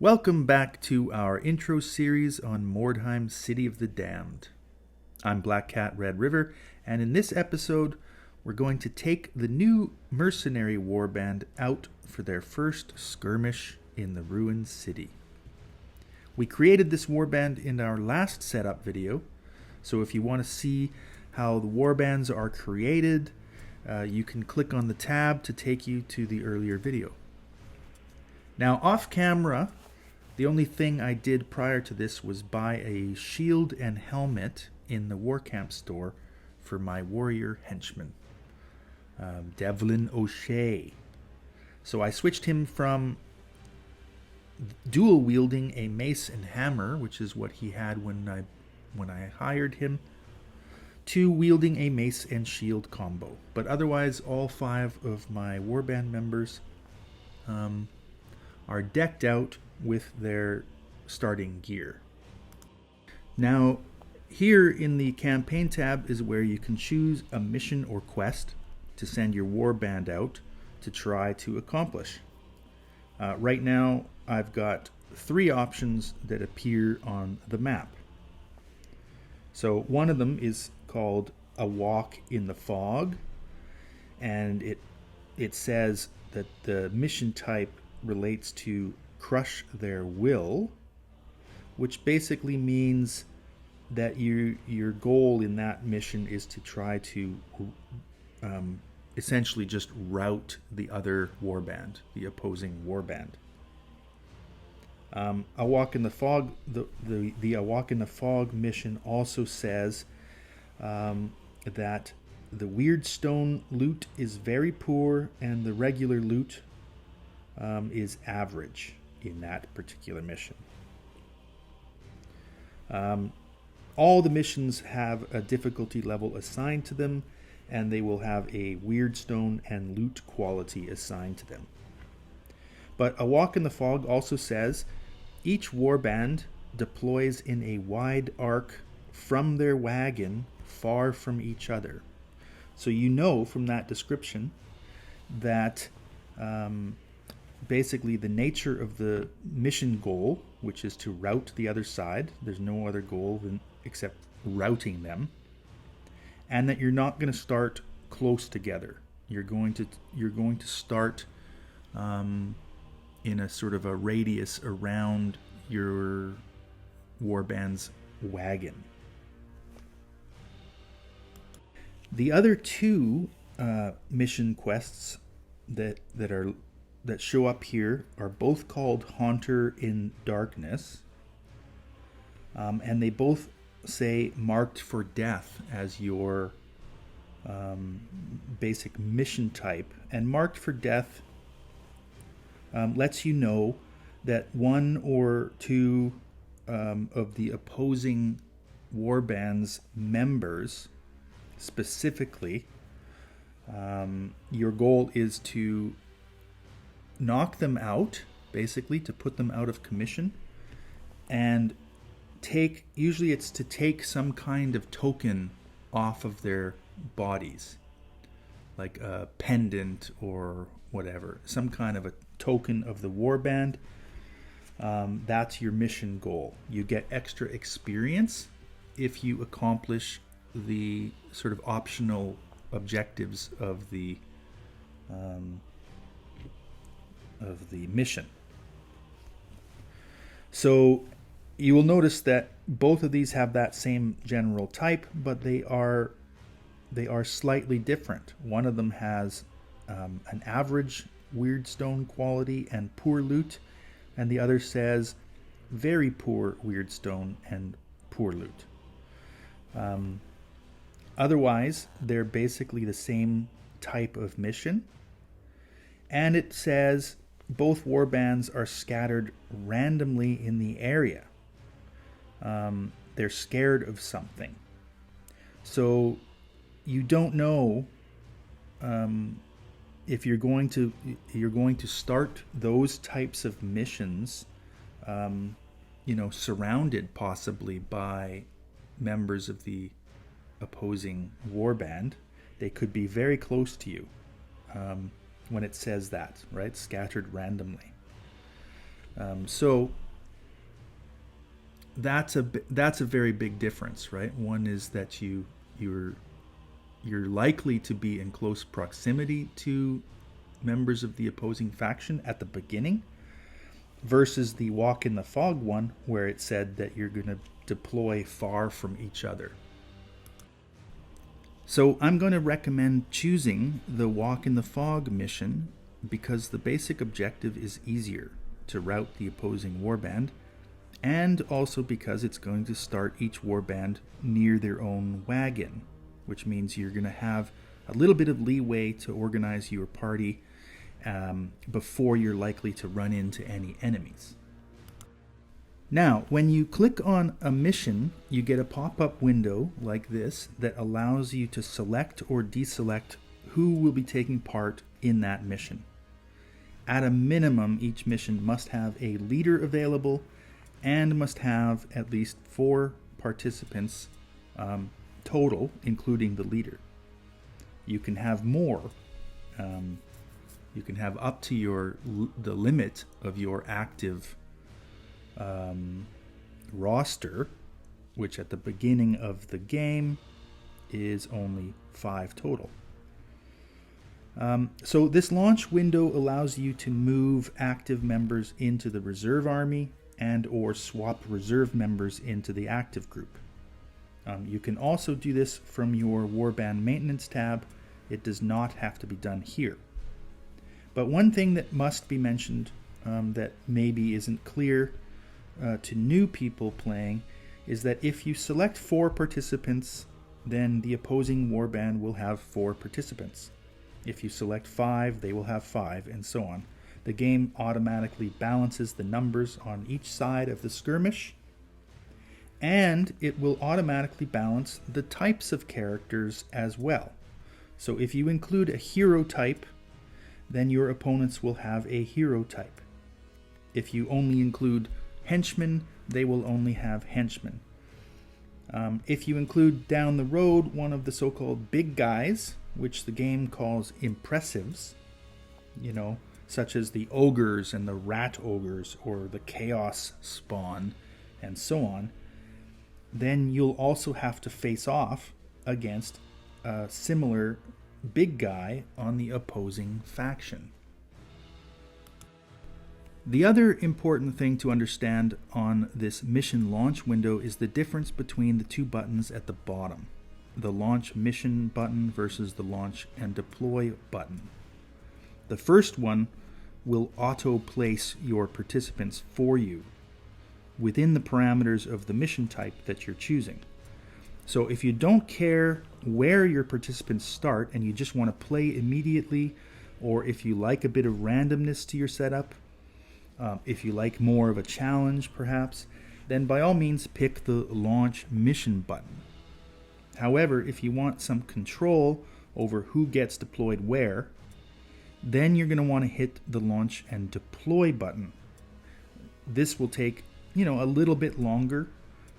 Welcome back to our intro series on Mordheim, City of the Damned. I'm Black Cat Red River, and in this episode, we're going to take the new Mercenary Warband out for their first skirmish in the ruined city. We created this warband in our last setup video, so if you want to see how the warbands are created, you can click on the tab to take you to the earlier video. Now, off camera, the only thing I did prior to this was buy a shield and helmet in the Warcamp store for my warrior henchman, Devlin O'Shea. So I switched him from dual wielding a mace and hammer, which is what he had when I hired him, to wielding a mace and shield combo. But otherwise, all 5 of my warband members are decked out with their starting gear. Now, here in the campaign tab is where you can choose a mission or quest to send your warband out to try to accomplish. Right now, I've got 3 options that appear on the map. So one of them is called A Walk in the Fog, and it says that the mission type relates to crush their will, which basically means that your goal in that mission is to try to essentially just rout the other warband, the opposing warband. A Walk in the Fog, the A Walk in the Fog mission also says that the weird stone loot is very poor and the regular loot is average in that particular mission. All the missions have a difficulty level assigned to them, and they will have a weird stone and loot quality assigned to them. But A Walk in the Fog also says each warband deploys in a wide arc from their wagon far from each other. So you know from that description that basically the nature of the mission goal, which is to rout the other side, there's no other goal except routing them, and that you're not going to start close together. You're going to start in a sort of a radius around your warband's wagon. The other 2 mission quests that show up here are both called Haunter in Darkness, and they both say Marked for Death as your basic mission type. And Marked for Death lets you know that 1 or 2 of the opposing warband's members, specifically, your goal is to knock them out, basically to put them out of commission, and usually it's to take some kind of token off of their bodies, like a pendant or whatever, some kind of a token of the warband. That's your mission goal. You get extra experience if you accomplish the sort of optional objectives of the mission. So you will notice that both of these have that same general type, but they are slightly different. One of them has an average weird stone quality and poor loot, and the other says very poor weird stone and poor loot. Otherwise, they're basically the same type of mission, and it says both warbands are scattered randomly in the area. They're scared of something. So you don't know if you're going to start those types of missions, surrounded possibly by members of the opposing warband. They could be very close to you when it says that, right? Scattered randomly. So that's a very big difference, right? One is that you're likely to be in close proximity to members of the opposing faction at the beginning, versus the Walk in the Fog one, where it said that you're going to deploy far from each other. So I'm going to recommend choosing the Walk in the Fog mission because the basic objective is easier to rout the opposing warband, and also because it's going to start each warband near their own wagon, which means you're going to have a little bit of leeway to organize your party before you're likely to run into any enemies. Now, when you click on a mission, you get a pop-up window like this that allows you to select or deselect who will be taking part in that mission. At a minimum, each mission must have a leader available and must have at least 4 participants total, including the leader. You can have more. You can have up to the limit of your active roster, which at the beginning of the game is only 5 total. So this launch window allows you to move active members into the reserve army and or swap reserve members into the active group. You can also do this from your Warband Maintenance tab. It does not have to be done here. But one thing that must be mentioned that maybe isn't clear to new people playing is that if you select 4 participants, then the opposing warband will have 4 participants. If you select 5, they will have 5, and so on. The game automatically balances the numbers on each side of the skirmish, and it will automatically balance the types of characters as well. So if you include a hero type, then your opponents will have a hero type. If you only include henchmen, they will only have henchmen. If you include down the road one of the so-called big guys, which the game calls impressives, such as the ogres and the rat ogres or the chaos spawn and so on, then you'll also have to face off against a similar big guy on the opposing faction. The other important thing to understand on this mission launch window is the difference between the 2 buttons at the bottom, the launch mission button versus the launch and deploy button. The first one will auto-place your participants for you within the parameters of the mission type that you're choosing. So if you don't care where your participants start and you just want to play immediately, or if you like a bit of randomness to your setup, if you like more of a challenge perhaps, then by all means pick the launch mission button. However, if you want some control over who gets deployed where, then you're going to want to hit the launch and deploy button. This will take a little bit longer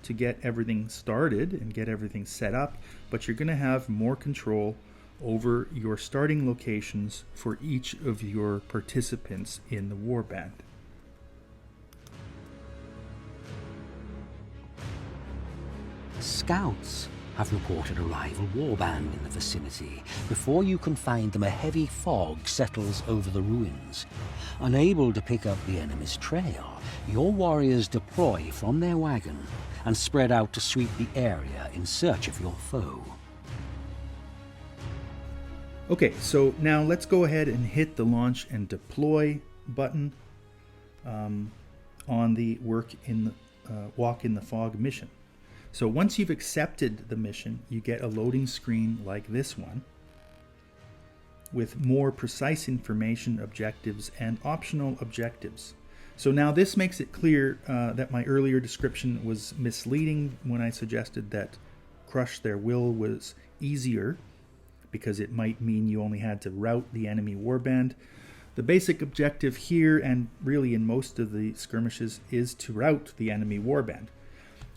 to get everything started and get everything set up, but you're going to have more control over your starting locations for each of your participants in the warband. Scouts have reported a rival warband in the vicinity. Before you can find them, a heavy fog settles over the ruins. Unable to pick up the enemy's trail, your warriors deploy from their wagon and spread out to sweep the area in search of your foe. Okay, so now let's go ahead and hit the launch and deploy button on the Walk in the Fog mission. So once you've accepted the mission, you get a loading screen like this one with more precise information, objectives, and optional objectives. So now this makes it clear that my earlier description was misleading when I suggested that Crush Their Will was easier because it might mean you only had to rout the enemy warband. The basic objective here, and really in most of the skirmishes, is to rout the enemy warband.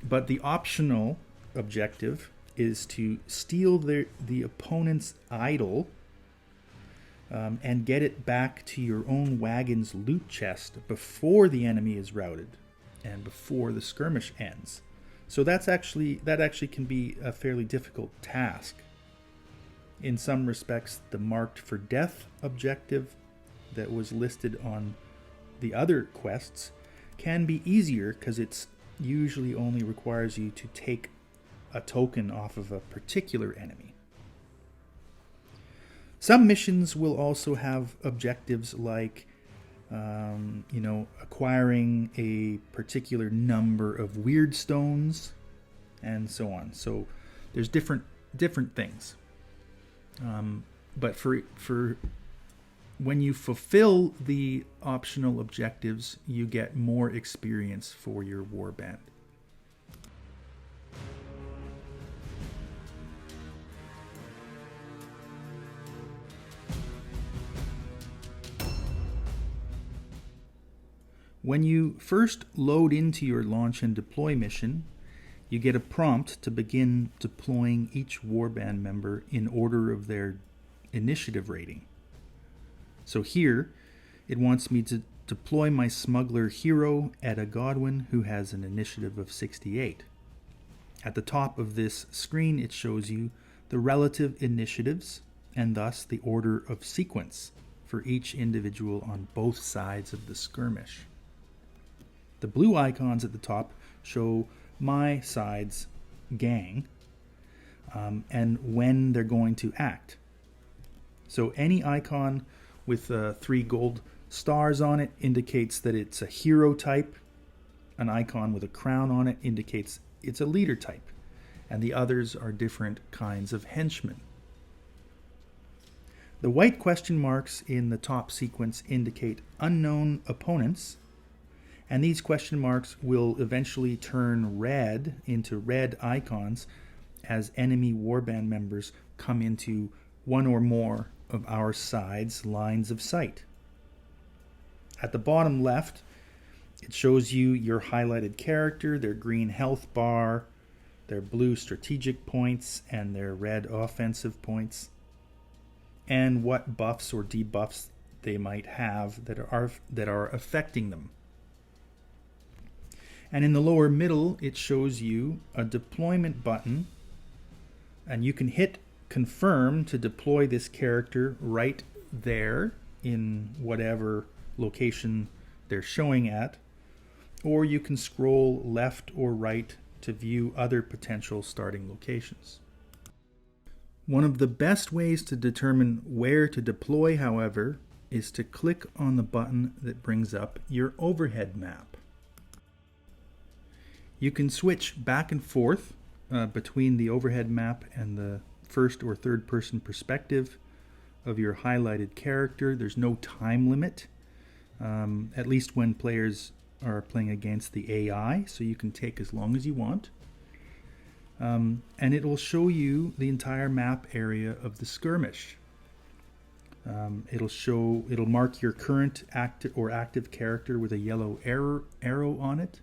But the optional objective is to steal the opponent's idol and get it back to your own wagon's loot chest before the enemy is routed and before the skirmish ends. So that actually can be a fairly difficult task. In some respects, the marked for death objective that was listed on the other quests can be easier because it's usually only requires you to take a token off of a particular enemy. Some missions will also have objectives like acquiring a particular number of weird stones and so on. So there's different things. But for when you fulfill the optional objectives, you get more experience for your warband. When you first load into your launch and deploy mission, you get a prompt to begin deploying each warband member in order of their initiative rating. So here, it wants me to deploy my smuggler hero, Etta Godwin, who has an initiative of 68. At the top of this screen, it shows you the relative initiatives and thus the order of sequence for each individual on both sides of the skirmish. The blue icons at the top show my side's gang and when they're going to act. So any icon with 3 gold stars on it indicates that it's a hero type. An icon with a crown on it indicates it's a leader type. And the others are different kinds of henchmen. The white question marks in the top sequence indicate unknown opponents. And these question marks will eventually turn red into red icons as enemy warband members come into one or more of our side's lines of sight. At the bottom left, it shows you your highlighted character, their green health bar, their blue strategic points, and their red offensive points, and what buffs or debuffs they might have that are affecting them. And in the lower middle, it shows you a deployment button, and you can hit confirm to deploy this character right there in whatever location they're showing at, or you can scroll left or right to view other potential starting locations. One of the best ways to determine where to deploy, however, is to click on the button that brings up your overhead map. You can switch back and forth between the overhead map and the first or third person perspective of your highlighted character. There's no time limit, at least when players are playing against the AI, so you can take as long as you want. And it will show you the entire map area of the skirmish. It'll mark your current active character with a yellow arrow on it.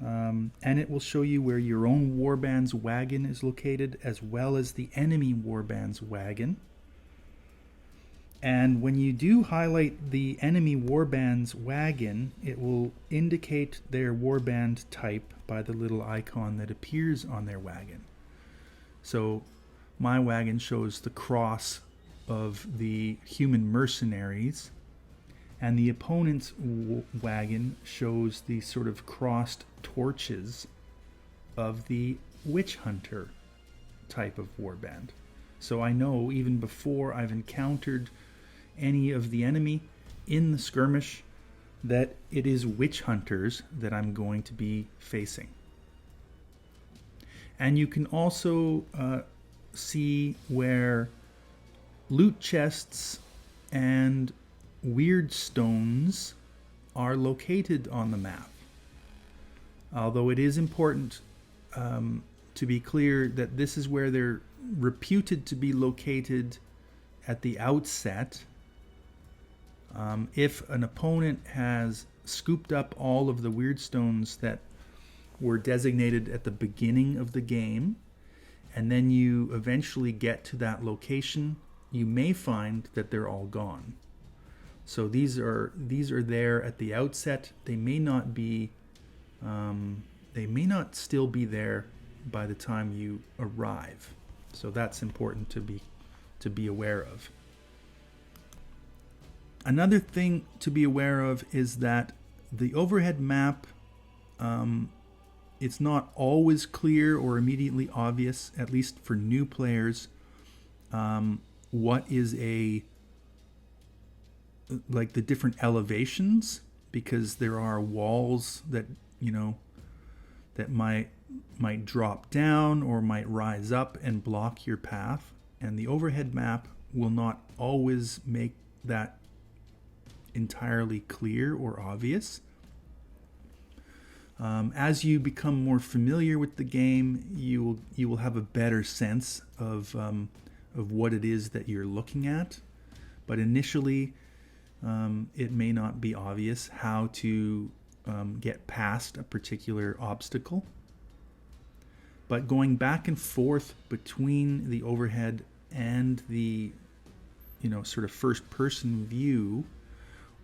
And it will show you where your own warband's wagon is located, as well as the enemy warband's wagon. And when you do highlight the enemy warband's wagon, it will indicate their warband type by the little icon that appears on their wagon. So my wagon shows the cross of the Human Mercenaries, and the opponent's wagon shows the sort of crossed torches of the Witch Hunter type of warband. So I know even before I've encountered any of the enemy in the skirmish that it is witch hunters that I'm going to be facing. And you can also see where loot chests and weird stones are located on the map. Although it is important to be clear that this is where they're reputed to be located at the outset. If an opponent has scooped up all of the weird stones that were designated at the beginning of the game, and then you eventually get to that location you may find that they're all gone. So these are there at the outset. They may not be, they may not still be there by the time you arrive. So that's important to be aware of. Another thing to be aware of is that the overhead map, it's not always clear or immediately obvious, at least for new players, what is like the different elevations, because there are walls that, that might drop down or might rise up and block your path, and the overhead map will not always make that entirely clear or obvious. As you become more familiar with the game, you will have a better sense of what it is that you're looking at. But initially, it may not be obvious how to get past a particular obstacle. But going back and forth between the overhead and the sort of first-person view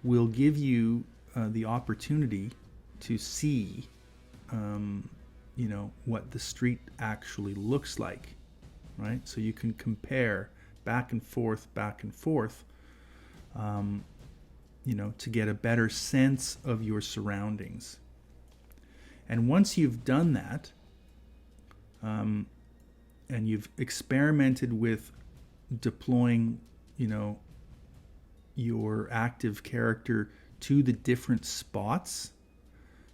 will give you the opportunity to see what the street actually looks like, right? So you can compare back and forth, to get a better sense of your surroundings. And once you've done that, and you've experimented with deploying, your active character to the different spots.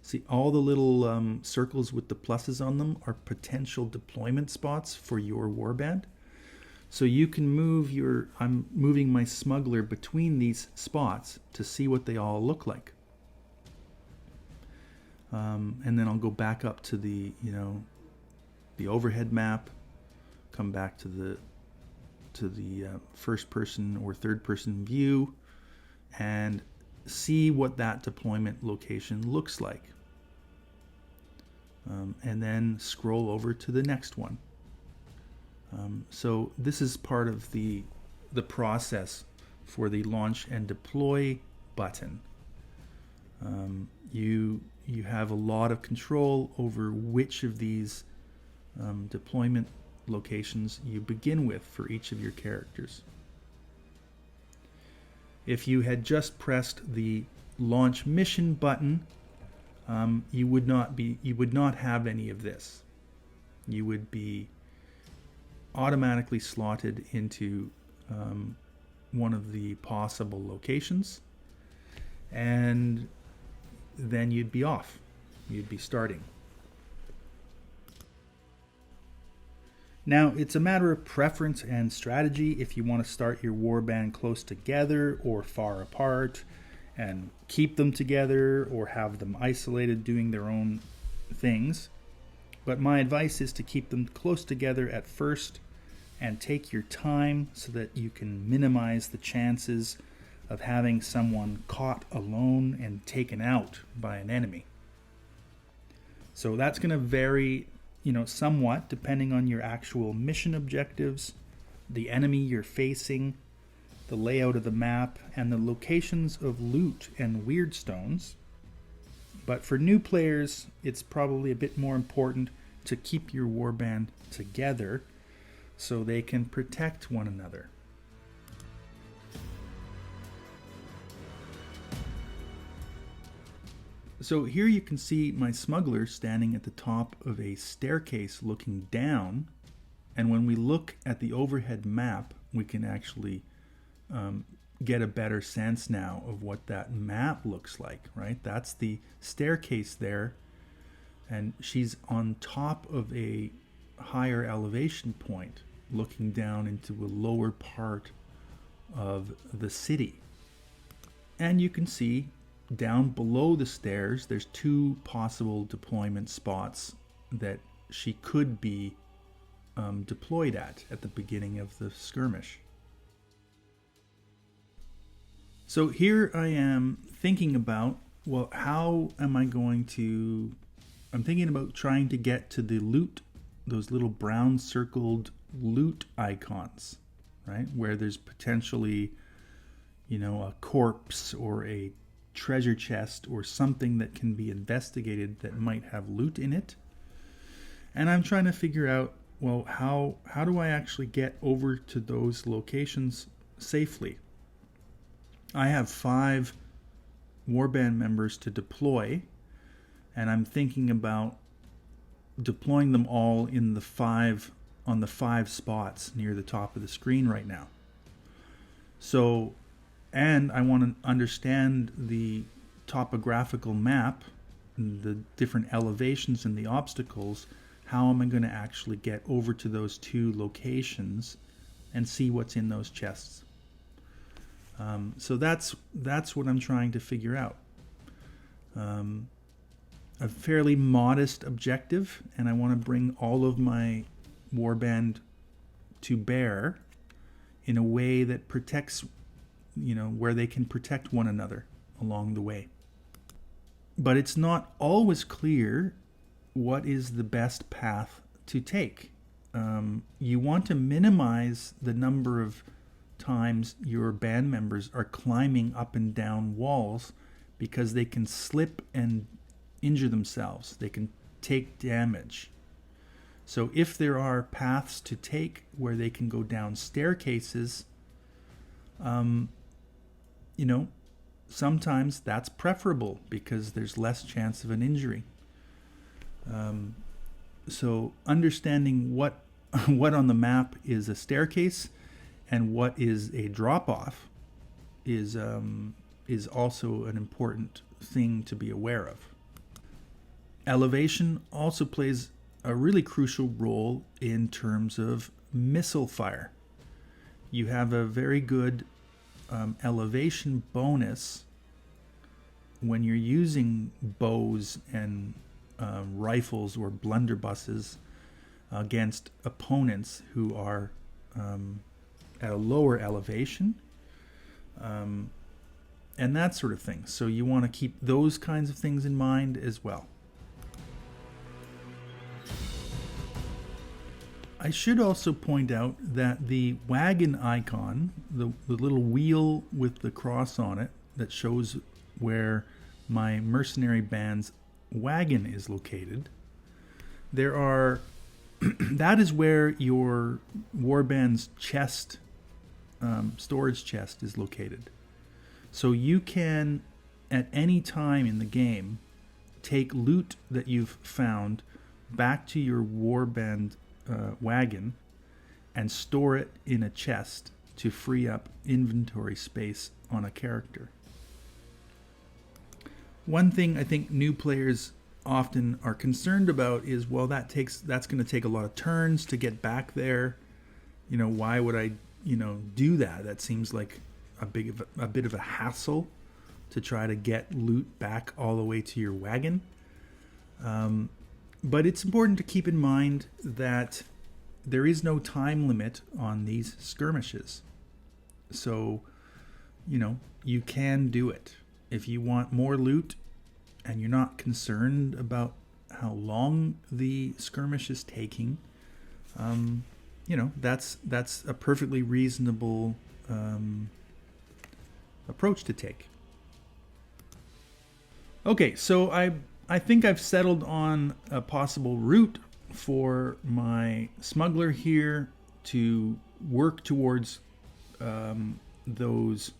See, all the little circles with the pluses on them are potential deployment spots for your warband. So you can I'm moving my smuggler between these spots to see what they all look like. And then I'll go back up to the overhead map, come back to the first person or third person view, and see what that deployment location looks like. And then scroll over to the next one. So this is part of the process for the launch and deploy button. You have a lot of control over which of these deployment locations you begin with for each of your characters. If you had just pressed the launch mission button, you would not have any of this. You would be automatically slotted into one of the possible locations, and then you'd be off. You'd be starting. Now, it's a matter of preference and strategy if you want to start your warband close together or far apart and keep them together, or have them isolated doing their own things. But my advice is to keep them close together at first and take your time so that you can minimize the chances of having someone caught alone and taken out by an enemy. So that's going to vary somewhat depending on your actual mission objectives, the enemy you're facing, the layout of the map, and the locations of loot and weird stones. But for new players, it's probably a bit more important to keep your warband together so they can protect one another. So here you can see my smuggler standing at the top of a staircase looking down, and when we look at the overhead map, we can actually get a better sense now of what that map looks like, right? That's the staircase there, and she's on top of a higher elevation point looking down into a lower part of the city. And you can see down below the stairs, there's two possible deployment spots that she could be deployed at the beginning of the skirmish. So here I am thinking about, well, how am I going to... I'm thinking about trying to get to the loot, those little brown circled loot icons. right? Where there's potentially, a corpse or a treasure chest or something that can be investigated that might have loot in it. And I'm trying to figure out, well, how do I actually get over to those locations safely? I have 5 warband members to deploy, and I'm thinking about deploying them all on the 5 spots near the top of the screen right now. So, and I want to understand the topographical map, the different elevations and the obstacles. How am I going to actually get over to those 2 locations and see what's in those chests? So that's what I'm trying to figure out. A fairly modest objective, and I want to bring all of my warband to bear in a way that protects, where they can protect one another along the way. But it's not always clear what is the best path to take. You want to minimize the number of times your band members are climbing up and down walls, because they can slip and injure themselves. They can take damage. So if there are paths to take where they can go down staircases, sometimes that's preferable because there's less chance of an injury. So understanding what on the map is a staircase and what is a drop-off is also an important thing to be aware of. Elevation also plays a really crucial role in terms of missile fire. You have a very good elevation bonus when you're using bows and rifles or blunderbusses against opponents who are at a lower elevation, and that sort of thing. So you want to keep those kinds of things in mind as well. I should also point out that the wagon icon, the little wheel with the cross on it that shows where my mercenary band's wagon is located, that is where your warband's chest, storage chest is located. So you can, at any time in the game, take loot that you've found back to your warband wagon and store it in a chest to free up inventory space on a character. One thing I think new players often are concerned about is, well, that's going to take a lot of turns to get back there. Why would I, do that? That seems like a bit of a hassle to try to get loot back all the way to your wagon. But it's important to keep in mind that there is no time limit on these skirmishes. So, you can do it. If you want more loot and you're not concerned about how long the skirmish is taking, that's a perfectly reasonable approach to take. Okay, so I think I've settled on a possible route for my smuggler here to work towards those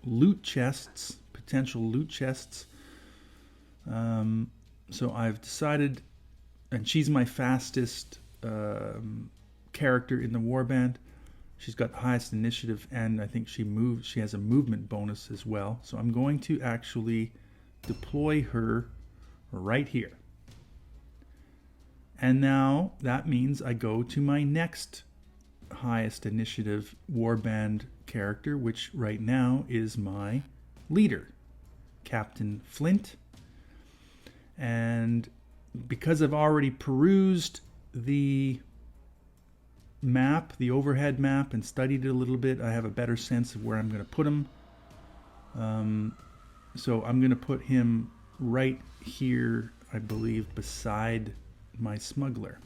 loot chests, potential loot chests. So I've decided, and she's my fastest character in the warband. She's got the highest initiative, and I think she has a movement bonus as well. So I'm going to actually deploy her right here. And now that means I go to my next highest initiative warband character, which right now is my leader, Captain Flint. And because I've already perused the map, the overhead map, and studied it a little bit, I have a better sense of where I'm going to put him. So I'm going to put him right here, I believe, beside my smuggler.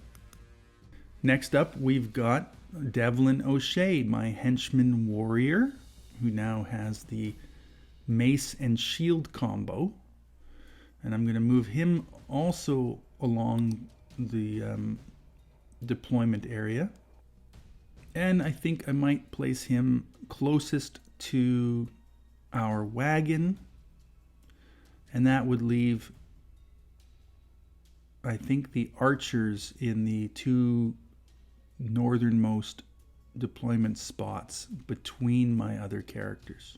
Next up, we've got Devlin O'Shea, my henchman warrior, who now has the mace and shield combo. And I'm going to move him also along the deployment area. And I think I might place him closest to our wagon. And that would leave, I think, the archers in the two northernmost deployment spots between my other characters.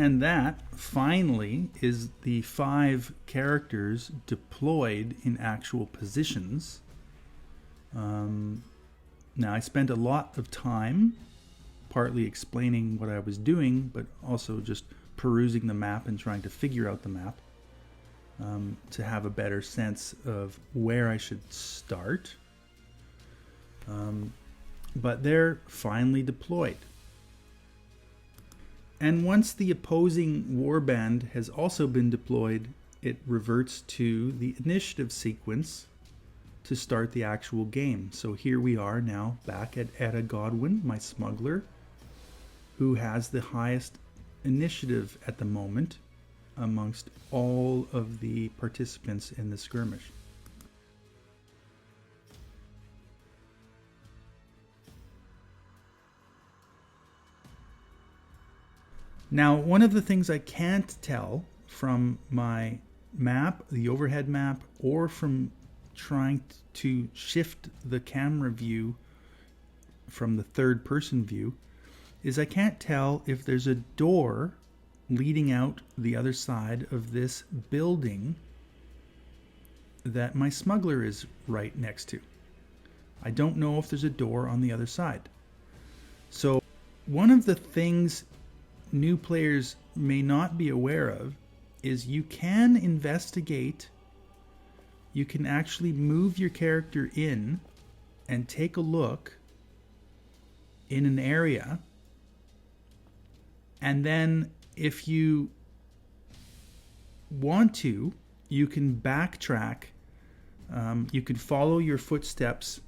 And that, finally, is the 5 characters deployed in actual positions. Now, I spent a lot of time partly explaining what I was doing, but also just perusing the map and trying to figure out the map to have a better sense of where I should start. But they're finally deployed. And once the opposing warband has also been deployed, it reverts to the initiative sequence to start the actual game. So here we are now back at Etta Godwin, my smuggler, who has the highest initiative at the moment amongst all of the participants in the skirmish. Now, one of the things I can't tell from my map, the overhead map, or from trying to shift the camera view from the third person view, is I can't tell if there's a door leading out the other side of this building that my smuggler is right next to. I don't know if there's a door on the other side. So one of the things new players may not be aware of is you can investigate, you can actually move your character in and take a look in an area, and then if you want to, you can backtrack, you can follow your footsteps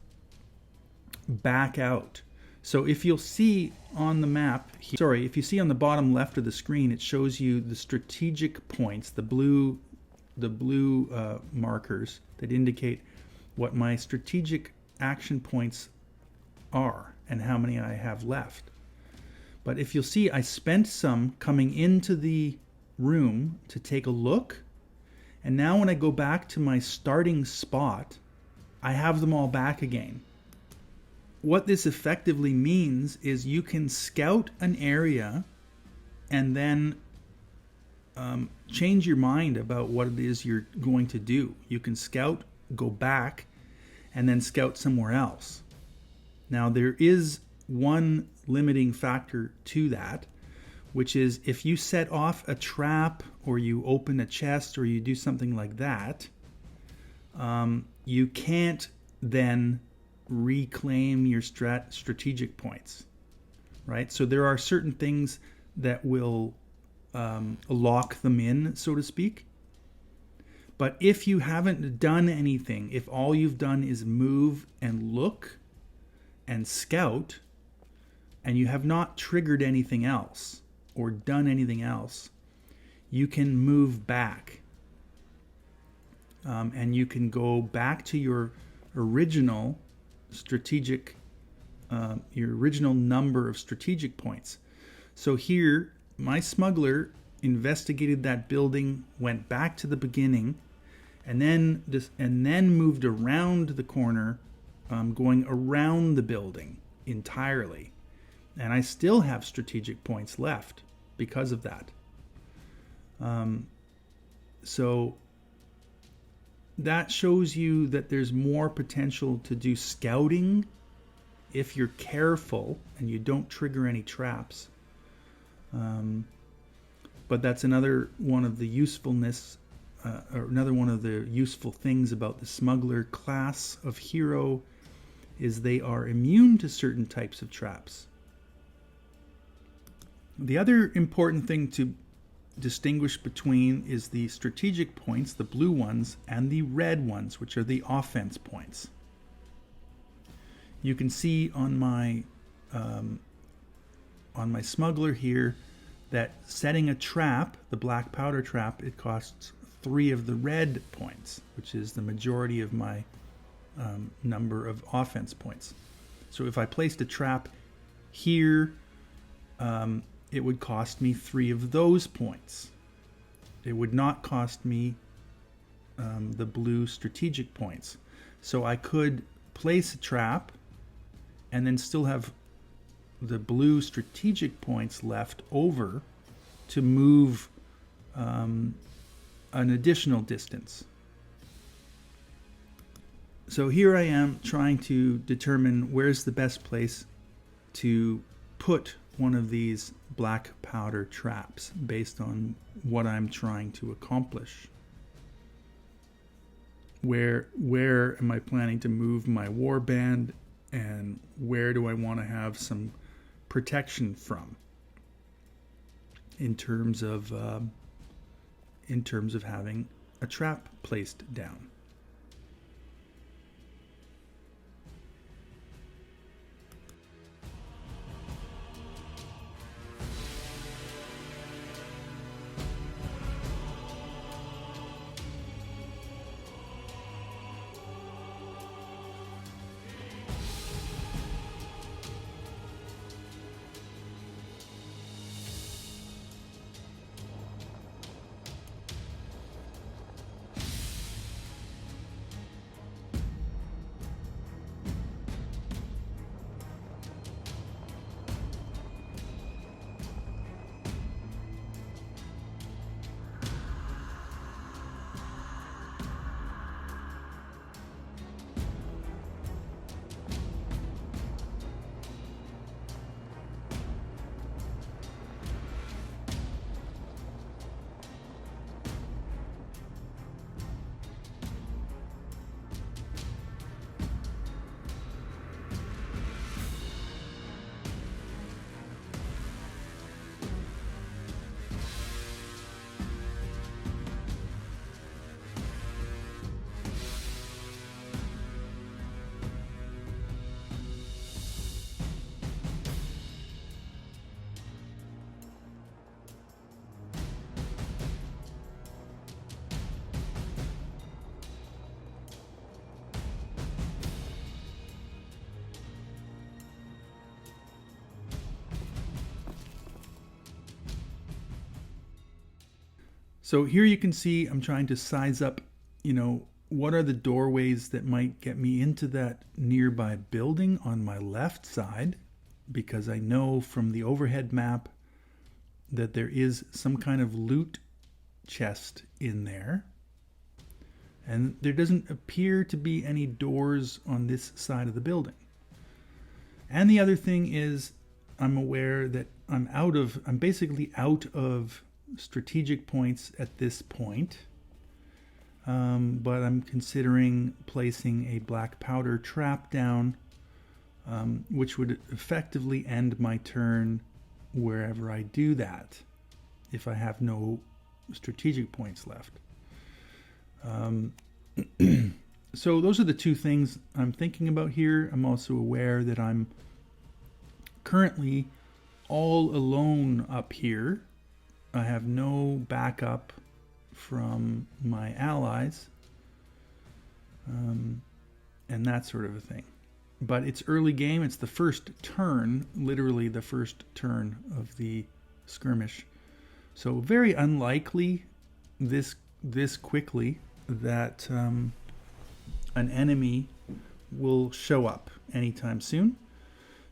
back out. So if you'll see on the map, if you see on the bottom left of the screen, it shows you the strategic points, the blue markers that indicate what my strategic action points are and how many I have left. But if you'll see, I spent some coming into the room to take a look, and now when I go back to my starting spot, I have them all back again. What this effectively means is you can scout an area and then change your mind about what it is you're going to do. You can scout, go back, and then scout somewhere else. Now, there is one limiting factor to that, which is if you set off a trap or you open a chest or you do something like that, you can't then reclaim your strategic points, right? So there are certain things that will lock them in, so to speak. But if you haven't done anything, if all you've done is move and look and scout, and you have not triggered anything else or done anything else, you can move back. And you can go back to your original strategic, your original number of strategic points. So here, my smuggler investigated that building, went back to the beginning, and then moved around the corner, going around the building entirely. And I still have strategic points left because of that. So that shows you that there's more potential to do scouting if you're careful and you don't trigger any traps. But that's another one of the usefulness, or another one of the useful things about the smuggler class of hero is they are immune to certain types of traps. The other important thing to distinguish between is the strategic points, the blue ones, and the red ones, which are the offense points. You can see on my smuggler here that setting a trap, the black powder trap, it costs 3 of the red points, which is the majority of my number of offense points. So if I placed a trap here, it would cost me 3 of those points. It would not cost me the blue strategic points. So I could place a trap and then still have the blue strategic points left over to move an additional distance. So here I am trying to determine where's the best place to put one of these black powder traps based on what I'm trying to accomplish. Where am I planning to move my warband, and where do I want to have some protection from in terms of having a trap placed down. So here you can see I'm trying to size up, what are the doorways that might get me into that nearby building on my left side, because I know from the overhead map that there is some kind of loot chest in there. And there doesn't appear to be any doors on this side of the building. And the other thing is I'm aware that I'm basically out of strategic points at this point, but I'm considering placing a black powder trap down, which would effectively end my turn wherever I do that if I have no strategic points left. So those are the two things I'm thinking about here. I'm also aware that I'm currently all alone up here I have no backup from my allies, and that sort of a thing. But it's early game. It's the first turn, literally the first turn of the skirmish. So very unlikely this quickly that an enemy will show up anytime soon.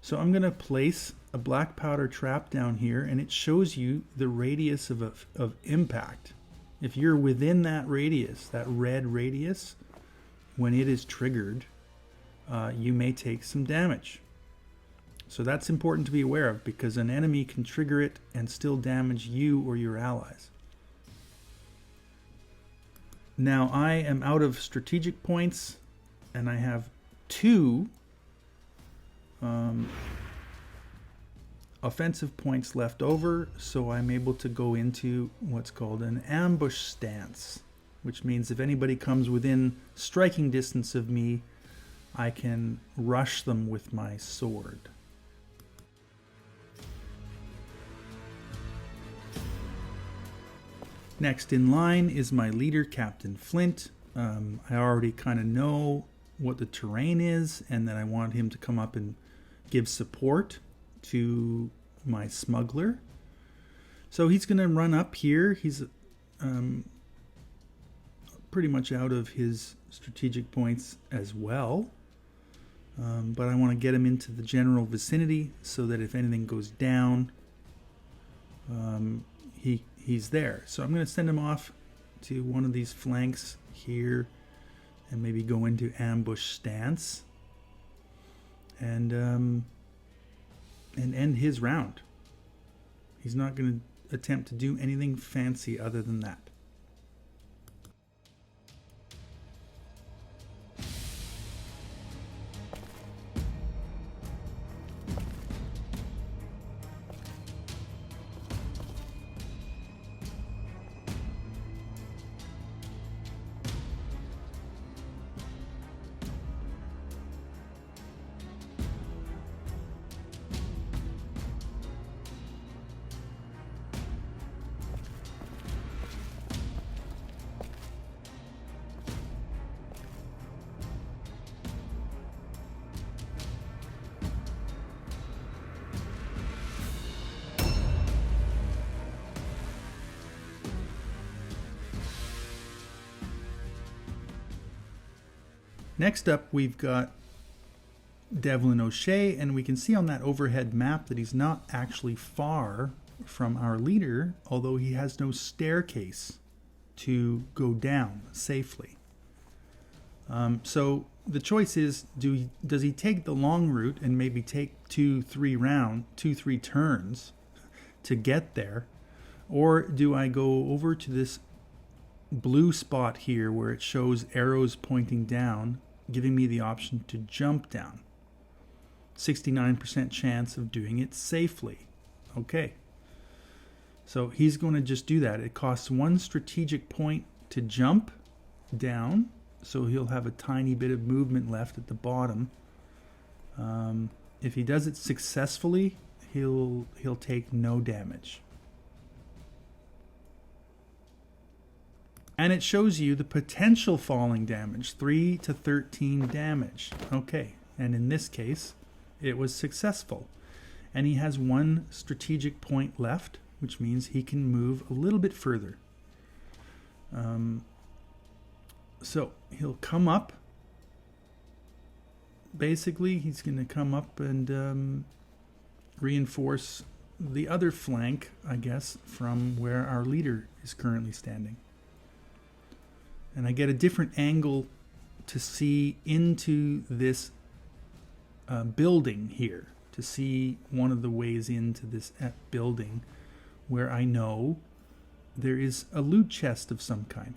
So I'm going to place a black powder trap down here, and it shows you the radius of impact. If you're within that radius, that red radius, when it is triggered, you may take some damage. So that's important to be aware of, because an enemy can trigger it and still damage you or your allies. Now I am out of strategic points, and I have 2 offensive points left over, so I'm able to go into what's called an ambush stance, which means if anybody comes within striking distance of me, I can rush them with my sword. Next in line is my leader, Captain Flint. I already kind of know what the terrain is, and that I want him to come up and give support to my smuggler. So he's going to run up here. He's pretty much out of his strategic points as well. But I want to get him into the general vicinity so that if anything goes down, he's there. So I'm going to send him off to one of these flanks here and maybe go into ambush stance and end his round. He's not going to attempt to do anything fancy other than that. Next up, we've got Devlin O'Shea, and we can see on that overhead map that he's not actually far from our leader, although he has no staircase to go down safely. So the choice is, does he take the long route and maybe take 2-3 turns to get there? Or do I go over to this blue spot here where it shows arrows pointing down, giving me the option to jump down? 69% chance of doing it safely. Okay. So he's going to just do that. It costs 1 strategic point to jump down, so he'll have a tiny bit of movement left at the bottom. If he does it successfully, he'll take no damage. And it shows you the potential falling damage, 3 to 13 damage. Okay, and in this case, it was successful. And he has 1 strategic point left, which means he can move a little bit further. So he'll come up. Basically, he's going to come up and reinforce the other flank, I guess, from where our leader is currently standing. And I get a different angle to see into this building here, to see one of the ways into this building where I know there is a loot chest of some kind.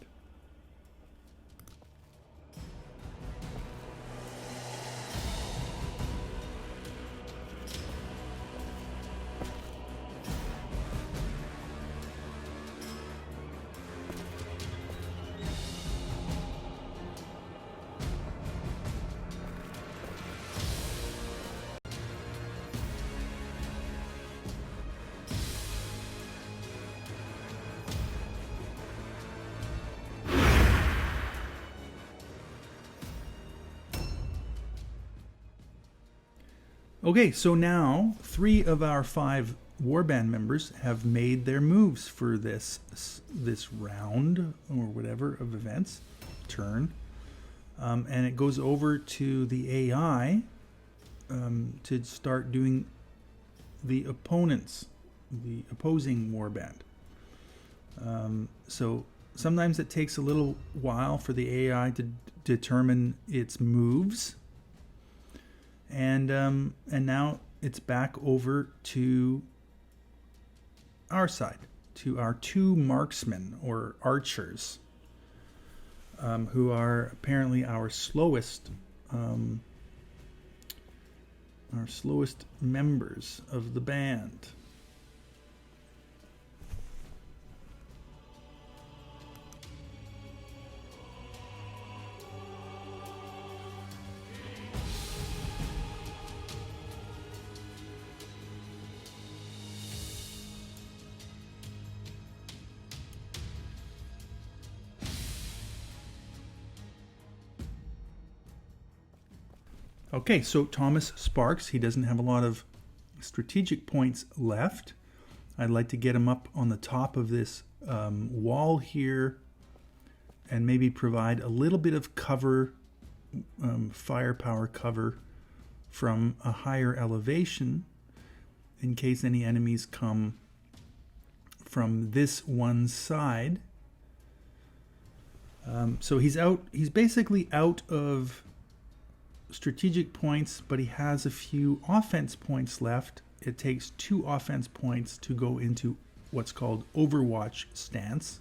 Okay, so now 3 of our 5 warband members have made their moves for this round or whatever of events, turn, and it goes over to the AI to start doing the opposing warband. So sometimes it takes a little while for the AI to determine its moves. And now it's back over to our side, to our 2 marksmen or archers, who are apparently our slowest members of the band. Okay, so Thomas Sparks, he doesn't have a lot of strategic points left. I'd like to get him up on the top of this wall here and maybe provide a little bit of cover, firepower cover from a higher elevation in case any enemies come from this one side. So he's basically out of strategic points, but he has a few offense points left. It takes 2 offense points to go into what's called Overwatch stance,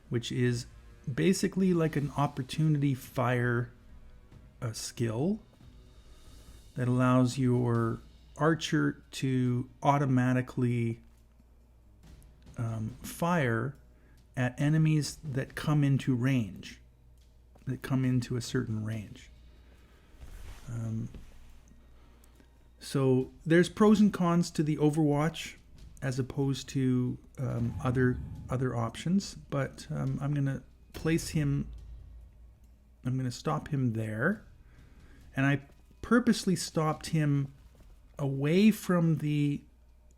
which is basically like an opportunity fire skill that allows your archer to automatically fire at enemies that come into range, that come into a certain range. So there's pros and cons to the Overwatch as opposed to other options, but I'm going to place him, I'm going to stop him there, and I purposely stopped him away from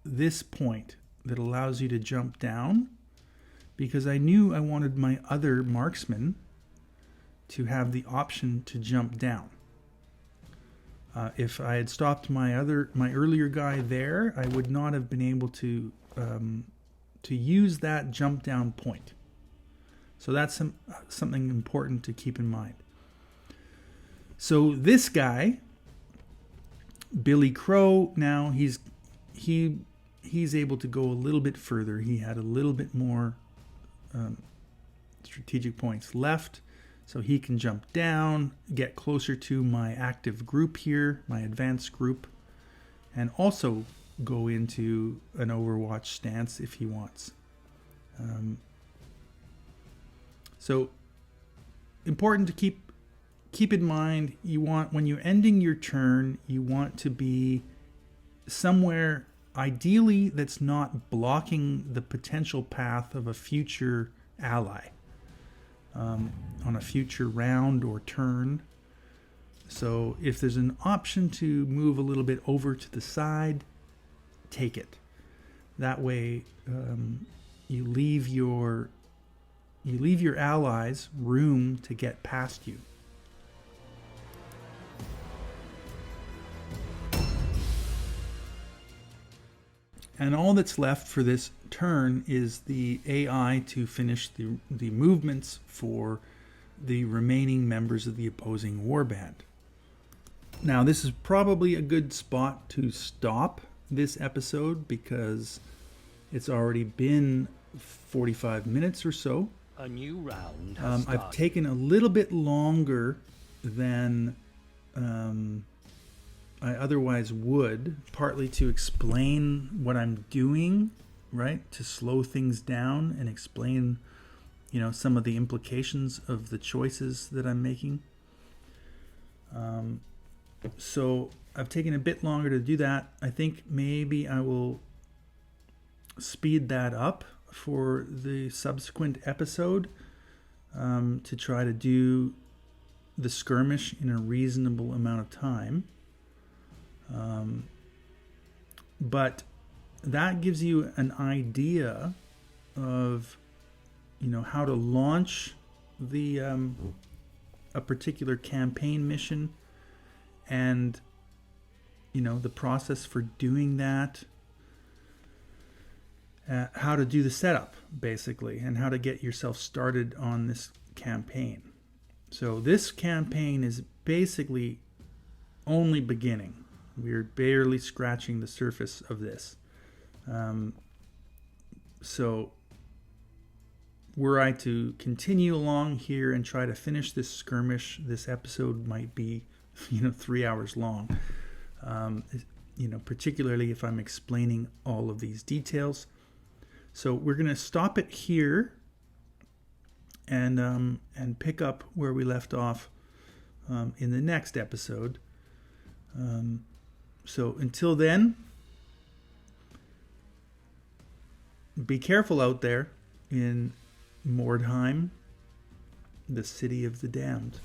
this point that allows you to jump down, because I knew I wanted my other marksman to have the option to jump down. If I had stopped my earlier guy there, I would not have been able to use that jump down point. So that's something important to keep in mind. So this guy, Billy Crow, now he's able to go a little bit further. He had a little bit more strategic points left. So he can jump down, get closer to my active group here, my advanced group, and also go into an Overwatch stance if he wants. So important to keep in mind, you want, when you're ending your turn, you want to be somewhere ideally that's not blocking the potential path of a future ally. On a future round or turn. So if there's an option to move a little bit over to the side, take it. That way you leave your allies room to get past you. And all that's left for this turn is the AI to finish the movements for the remaining members of the opposing warband. Now, this is probably a good spot to stop this episode because it's already been 45 minutes or so. A new round has started. I've taken a little bit longer than I otherwise would, partly to explain what I'm doing, right? To slow things down and explain, some of the implications of the choices that I'm making. So I've taken a bit longer to do that. I think maybe I will speed that up for the subsequent episode to try to do the skirmish in a reasonable amount of time. But that gives you an idea of, how to launch the a particular campaign mission, and the process for doing that, how to do the setup basically, and how to get yourself started on this campaign. So this campaign is basically only beginning. We're barely scratching the surface of this. So were I to continue along here and try to finish this skirmish, this episode might be 3 hours long, particularly if I'm explaining all of these details. So we're going to stop it here and pick up where we left off in the next episode. So until then, be careful out there in Mordheim, the city of the damned.